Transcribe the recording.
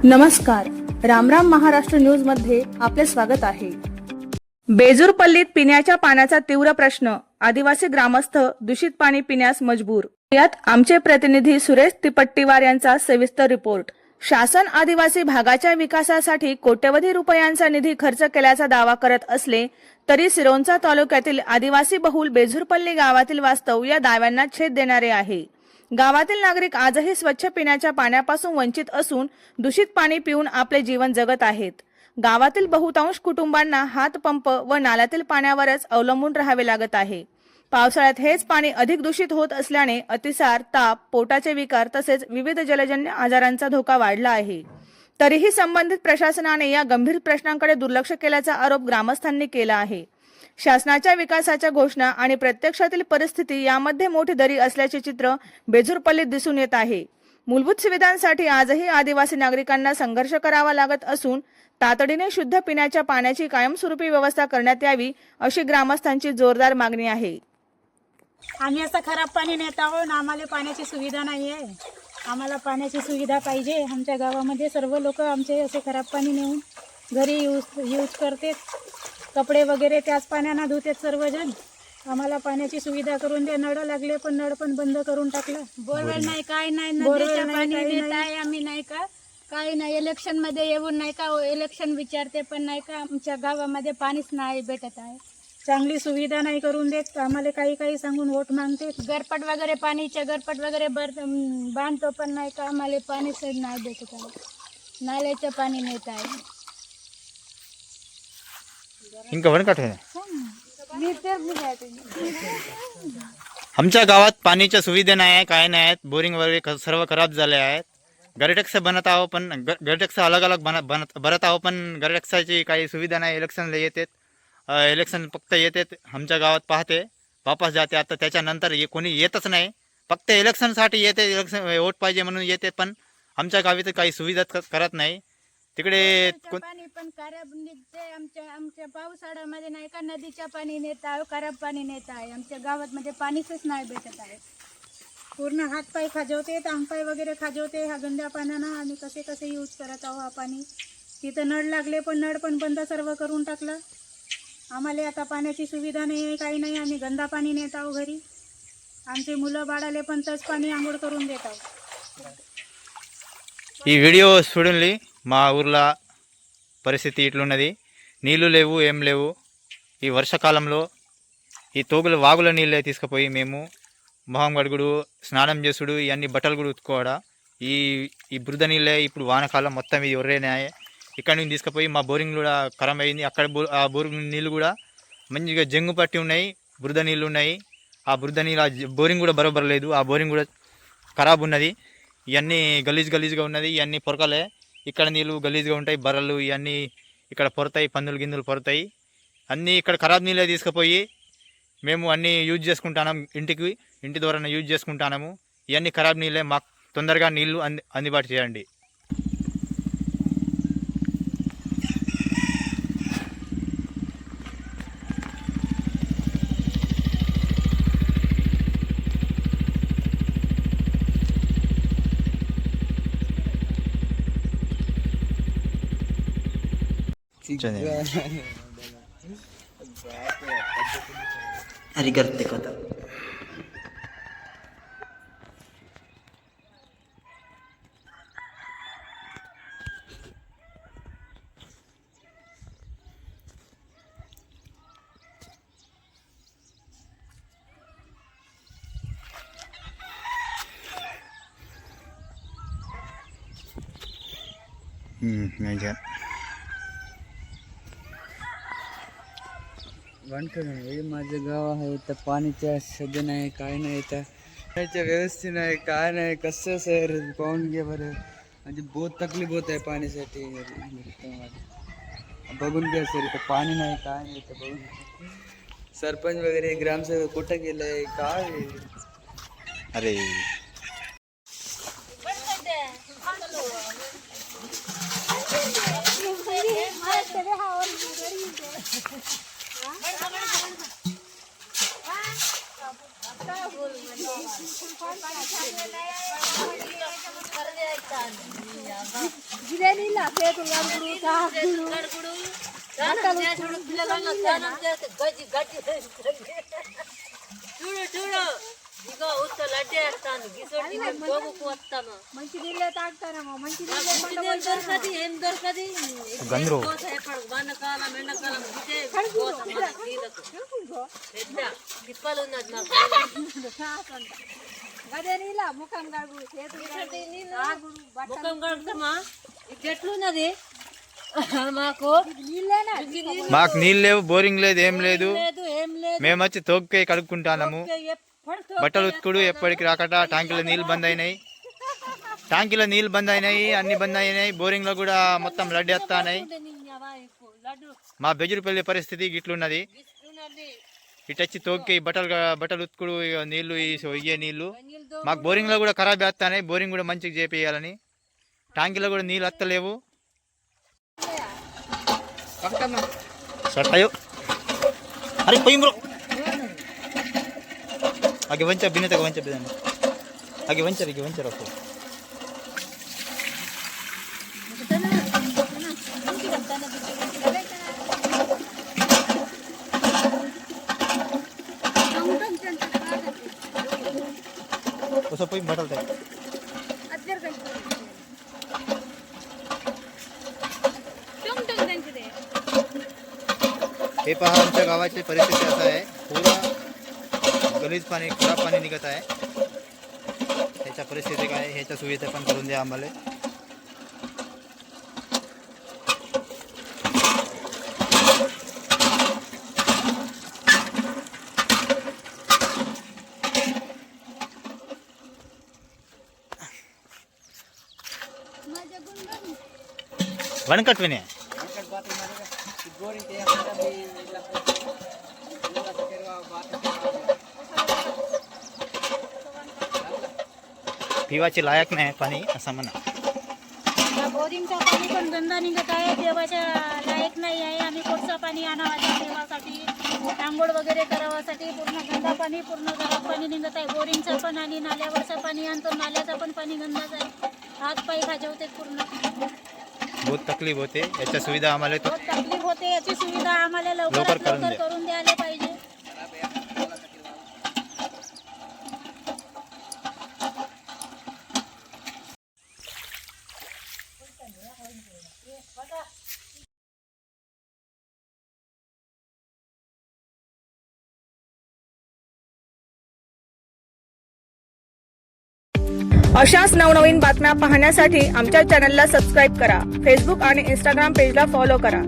नमस्कार, रामराम महाराष्ट्र न्यूज मध्ये आपले स्वागत आहे। बेजूरपल्लीत पिण्याच्या पाण्याचा तीव्र प्रश्न, आदिवासी ग्रामस्थ दूषित पाणी पिण्यास मजबूर। यात आमचे प्रतिनिधी सुरेश तिपट्टीवार यांचा सविस्तर रिपोर्ट। शासन आदिवासी भागाच्या विकासासाठी कोट्यवधी रुपयांचा निधी खर्च केल्याचा दावा करत असले तरी सिरोंचा तालुक्यातील आदिवासी बहुल बेजूरपल्ली गावातील वास्तव या दाव्यांना छेद देणारे आहे। गावातील नागरिक आजही स्वच्छ पिण्याच्या पाण्यापासून वंचित असून दूषित पाणी पिऊन आपले जीवन जगत आहेत। गावातील बहुतांश कुटुंबांना हातपंप व नाल्यातील पाण्यावरच अवलंबून राहावे लागत आहे। पावसाळ्यात हेच पाणी अधिक दूषित होत असल्याने अतिसार, ताप, पोटाचे विकार तसेच विविध जलजन्य आजारांचा धोका वाढला आहे। तरीही संबंधित प्रशासनाने या गंभीर प्रश्नांकडे दुर्लक्ष केल्याचा आरोप ग्रामस्थांनी केला आहे। शासनाच्या विकासाच्या घोषणा आणि प्रत्यक्षातील परिस्थिती यामध्ये मोठी दरी असल्याचे चित्र बेजूरपल्लीत दिसून येत आहे। मूलभूत सुविधांसाठी आजही आदिवासी नागरिकांना संघर्ष करावा लागत असून तातडीने शुद्ध पिण्याच्या पाण्याची कायमस्वरूपी व्यवस्था करण्यात यावी अशी ग्रामस्थांची जोरदार मागणी आहे। आम्ही असं खराब पाणी नेत आहोत, आम्हाला पाण्याची सुविधा नाही आहे। आम्हाला पाण्याची सुविधा पाहिजे। आमच्या गावामध्ये सर्व लोक आमचे असे खराब पाणी नेऊन घरी यूज करतात, कपडे वगैरे त्याच पाण्याने धुतात सर्वजण। आम्हाला पाण्याची सुविधा करून दे। नळ लागले पण नळ पण बंद करून टाकला। बोरवेल नाही, काय नाही, नदीचं पाणी देत आहे आम्ही, नाही का काही नाही। इलेक्शन मध्ये येऊन नाही का इलेक्शन विचारते पण नाही का आमच्या गावामध्ये पाणीच नाही भेटत आहे। चांगली सुविधा नाही करून देत, आम्हाला काही काही सांगून वोट मागते। गरपट वगैरे पाणीचे गरपट वगैरे बांधतो पण नाही का आम्हाला पाणीच नाही भेटत आहे। नाल्याचं पाणी नेत आहे। आमच्या गावात पाण्याच्या सुविधा नाही आहे, काय नाही आहेत। बोरिंग वगैरे सर्व खराब झाले आहेत। गरटक्स बनत आहो पण गरटक्स अलग अलग भरत आहो पण गरटक्साची काही सुविधा नाही। इलेक्शनला येतात, इलेक्शन फक्त येतात आमच्या गावात पाहते वापस जाते। आता त्याच्यानंतर कोणी येतच नाही, फक्त इलेक्शनसाठी येते, इलेक्शन वोट पाहिजे म्हणून येते। पण आमच्या गावी तर काही सुविधा करत नाही। तिकडे पाणी पण खराब निघते। आमच्या पावसाळ्यामध्ये नाही का नदीच्या पाणी नेत आहे, खराब पाणी नेत आहे। आमच्या गावात मध्ये पाणीच नाही भेटत आहे। पूर्ण हातपाय खाजवते, अंगपाय वगैरे खाजवते ह्या गंद्या पाण्यानं। आम्ही कसे कसे यूज करत आहो हा पाणी। तिथं नळ लागले पण नळ पण बंद सर्व करून टाकलं। आम्हाला आता पाण्याची सुविधा नाही आहे, काही नाही। आम्ही गंदा पाणी नेत आहो घरी। आमचे मुलं बाळाले पण तस पाणी आंघोळ करून देत आहो। ఈ వీడియో చూడండి। మా ఊర్లో పరిస్థితి ఇట్లున్నది। నీళ్లు లేవు, ఏం లేవు। ఈ వర్షాకాలంలో ఈ తోగుల వాగుల నీళ్ళే తీసుకుపోయి మేము మొహం కడుగుడు, స్నానం చేసుడు, ఇవన్నీ బట్టలు కూడా ఉతుకోవడా ఈ బురద నీళ్ళే ఇప్పుడు వానకాలం మొత్తం ఇది ఒర్రేనాయి। ఇక్కడ నుంచి తీసుకుపోయి మా బోరింగ్ కూడా ఖరాబ్ అయింది। అక్కడ ఆ బోరింగ్ నీళ్ళు కూడా మంచిగా జంగు పట్టి ఉన్నాయి, బురద నీళ్ళు ఉన్నాయి। ఆ బురద నీళ్ళు బోరింగ్ కూడా బరోబర్ లేదు, ఆ బోరింగ్ కూడా ఖరాబ్ ఉన్నది। ఇవన్నీ గలీజ్గా ఉన్నది, ఇవన్నీ పొరకలే। ఇక్కడ నీళ్ళు గలీజ్గా ఉంటాయి, బర్రెలు ఇవన్నీ ఇక్కడ పొరతాయి, పందులు గిందులు పొరతాయి అన్నీ। ఇక్కడ ఖరాబ్ నీళ్ళే తీసుకుపోయి మేము అన్నీ యూజ్ చేసుకుంటున్నాం, ఇంటి ద్వారా యూజ్ చేసుకుంటున్నాము। ఇవన్నీ ఖరాబ్ నీళ్ళే, మాకు తొందరగా నీళ్లు అందుబాటు చేయండి। अरे करते कथा हे माझं गाव आहे तर पाणीच्या सध्या नाही, काय नाही, तर पाण्याच्या व्यवस्थित नाही, काय नाही। कसं सर पाहून घे बरं, म्हणजे बहुत तकलीफ होत आहे पाण्यासाठी। बघून घ्या सर, इथं पाणी नाही, काय नाही, तर बघून सरपंच वगैरे ग्रामसेवक कुठं गेलंय काय। अरे बोल గంద్రు ఎట్లున్నది మాకు మాకు నీళ్ళు లేవు, బోరింగ్ లేదు, ఏం లేదు. ఏం లేదు. మేము వచ్చి తోక్కే కడుక్కుంటాము. బట్టలు ఉతుకుడు ఎప్పటికి రాకట. ట్యాంకులో నీళ్ళు బంద్ అయినాయి, ట్యాంకులో నీళ్ళు బంద్ అయినాయి, అన్ని బంద్ అయినాయి. బోరింగ్ లో కూడా మొత్తం లడ్డు వస్తాయి. మా బెజురుపల్లి పరిస్థితి గిట్లున్నది. ఇటొచ్చి తోక్కి బట్టలు ఉతుకుడు, నీళ్లు ఇయ్యే నీళ్లు. మాకు బోరింగ్ లో కూడా ఖరాబ్ వేస్తాయి. బోరింగ్ కూడా మంచిగా చేపియాలని. ట్యాంకులో కూడా నీళ్ళు వస్తలేవు. సట్టాయో అరే పోయి బ్రో आगे वंचा बिने तक वंचा बिने आगे वंचा रखो उसको पोई बटलते हे पहा आमच्या गावाची परिस्थिती असा आहे. पूरा गलीज पाणी, खराब पाणी निघत आहे. ह्याच्या परिस्थिती काय, ह्याच्या सुविधा पण करून द्या आम्हाला. वणकट विने पिवाचे लायक नाही पाणी असं म्हणा. बोरिंगचा पाणी पण गंदा निघत आहे, देवाच्या लायक नाही आहे. आम्ही कोटचं पाणी आणावं देवासाठी, आंघोळ वगैरे करावासाठी पूर्ण गंदा पाणी, पूर्ण गरम पाणी निघत आहे. बोरिंगचं पण आणि नाल्यावरचं पाणी आणतो, नाल्याचं पण पाणी गंदाच आहे. हात पाय खाजवते पूर्ण. बहुत तकलीफ होते. याच्या सुविधा आम्हाला बहुत तकलीफ होते. याची सुविधा आम्हाला लवकरात लवकर करून द्यायला पाहिजे. अशाच नवनवीन बातम्या पाहण्यासाठी आमच्या चॅनलला सबस्क्राईब करा. फेसबुक आणि इंस्टाग्राम पेजला फॉलो करा.